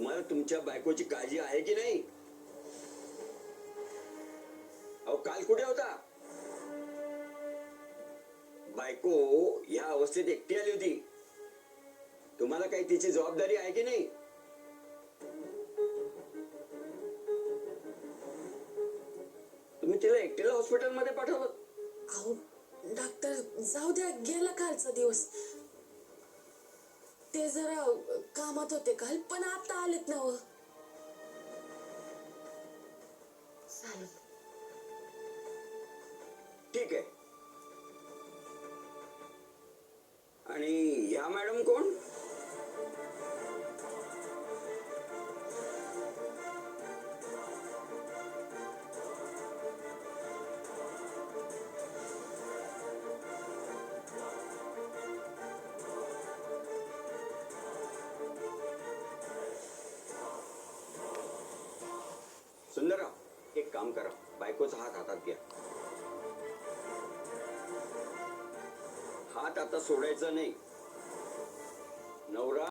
तुम्हाला तुमच्या बायकोची काळजी आहे की नाही? अहो काल कुठे होता? बायको या अवस्थेत एकटी आली होती. तुम्हाला काही तिची जबाबदारी आहे की नाही? तुम्ही तिला एकटीला हॉस्पिटलमध्ये पाठवलं. अहो डॉक्टर जाऊ द्या, गेला कालचा दिवस. ते जरा कामात होते काल, पण आता आलेत ना. चालेल. ठीक आहे. आणि या मॅडम कोण? सुंदरराव, एक काम करा, बायकोचा हात हातात घ्या. हात आता सोडायचा नाही. नवरा